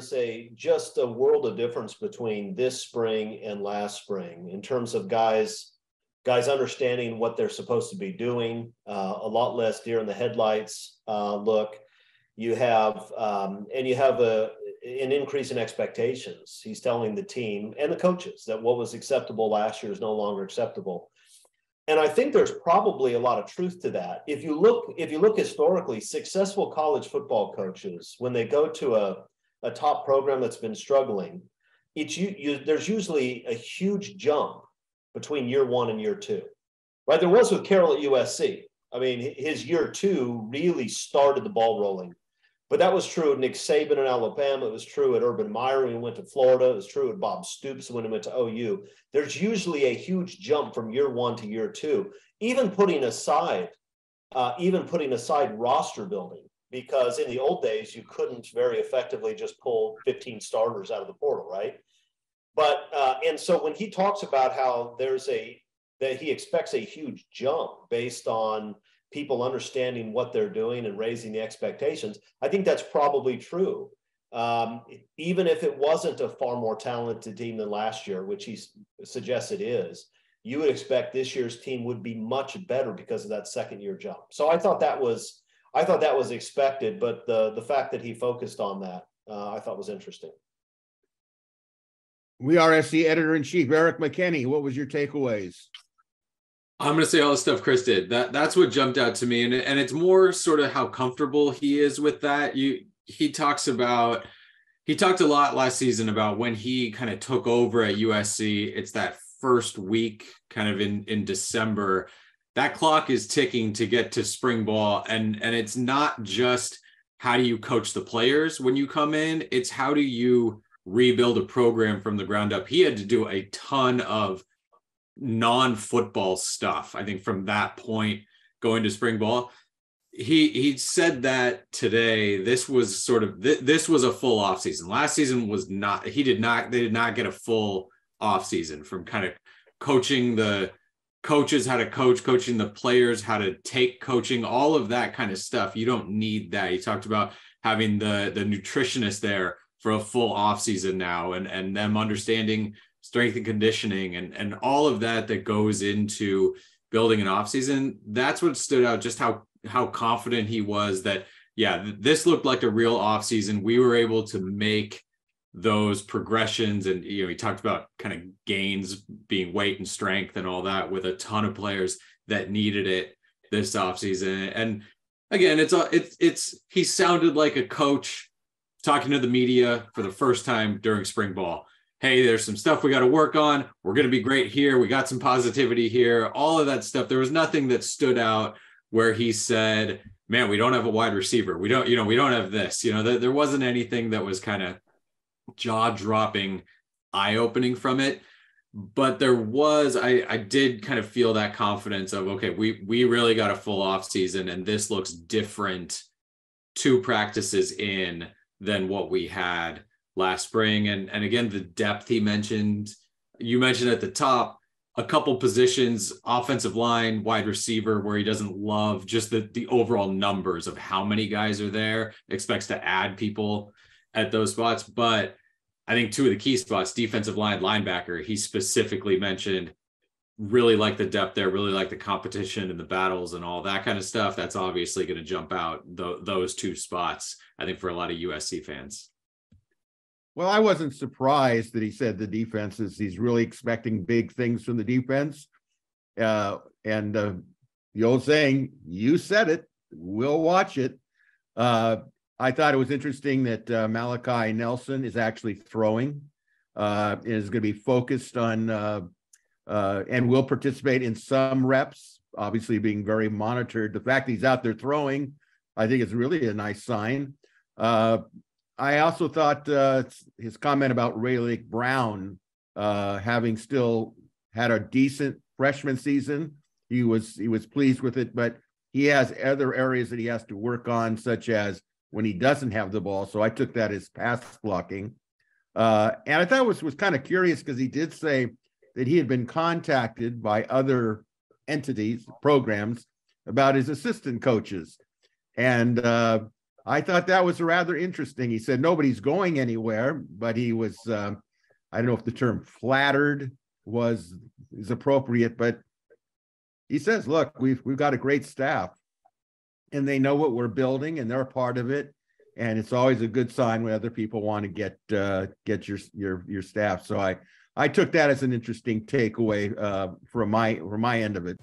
there's just a world of difference between this spring and last spring in terms of guys understanding what they're supposed to be doing, a lot less deer in the headlights look. You have an increase in expectations. He's telling the team and the coaches that what was acceptable last year is no longer acceptable. And I think there's probably a lot of truth to that. If you look historically, successful college football coaches, when they go to a top program that's been struggling, there's usually a huge jump between year one and year two, right? There was with Carroll at USC. I mean, his year two really started the ball rolling. But that was true of Nick Saban in Alabama. It was true at Urban Meyer when he went to Florida. It was true at Bob Stoops when he went to OU. There's usually a huge jump from year one to year two, even putting aside roster building, because in the old days, you couldn't very effectively just pull 15 starters out of the portal, right? But and so when he talks about how that he expects a huge jump based on people understanding what they're doing and raising the expectations, I think that's probably true. Even if it wasn't a far more talented team than last year, which he suggests it is, you would expect this year's team would be much better because of that second year jump. So I thought that was expected, but the fact that he focused on that, I thought was interesting. WeAreSC editor-in-chief Eric McKinney, what was your takeaways? I'm going to say all the stuff Chris did. That's what jumped out to me. And it's more sort of how comfortable he is with that. He talked a lot last season about when he kind of took over at USC. It's that first week kind of in December. That clock is ticking to get to spring ball. And it's not just how do you coach the players when you come in, it's how do you rebuild a program from the ground up. He had to do a ton of non-football stuff, I think, from that point going to spring ball. He said that today this was a full off season. Last season was not. They did not get a full off season from kind of coaching the coaches how to coach, coaching the players how to take coaching, all of that kind of stuff. You don't need that. He talked about having the nutritionist there for a full off season now, and them understanding strength and conditioning and all of that goes into building an offseason. That's what stood out, just how confident he was that, yeah, this looked like a real offseason. We were able to make those progressions. And, he talked about kind of gains being weight and strength and all that with a ton of players that needed it this offseason. And again, he sounded like a coach talking to the media for the first time during spring ball. Hey, there's some stuff we got to work on. We're going to be great here. We got some positivity here, all of that stuff. There was nothing that stood out where he said, man, we don't have a wide receiver. We don't have this, there wasn't anything that was kind of jaw-dropping, eye-opening from it. But there was, I did kind of feel that confidence of, okay, we really got a full off season and this looks different 2 practices in than what we had last spring. And again, the depth you mentioned at the top, a couple positions, offensive line, wide receiver, where he doesn't love just the overall numbers of how many guys are there, expects to add people at those spots. But I think 2 of the key spots, defensive line, linebacker, he specifically mentioned, really like the depth there, really like the competition and the battles and all that kind of stuff. That's obviously going to jump out those 2 spots, I think, for a lot of USC fans. Well, I wasn't surprised that he said the defenses, he's really expecting big things from the defense. And the old saying, you said it, we'll watch it. I thought it was interesting that Malachi Nelson is actually throwing, is going to be focused on and will participate in some reps, obviously being very monitored. The fact that he's out there throwing, I think is really a nice sign. I also thought his comment about Rayleigh Brown having still had a decent freshman season, he was pleased with it, but he has other areas that he has to work on, such as when he doesn't have the ball. So I took that as pass blocking. And I thought it was kind of curious because he did say that he had been contacted by other entities, programs, about his assistant coaches. And I thought that was rather interesting. He said nobody's going anywhere, but he was, I don't know if the term flattered is appropriate, but he says, look, we've got a great staff and they know what we're building and they're a part of it. And it's always a good sign when other people want to get your staff. So I took that as an interesting takeaway from my end of it.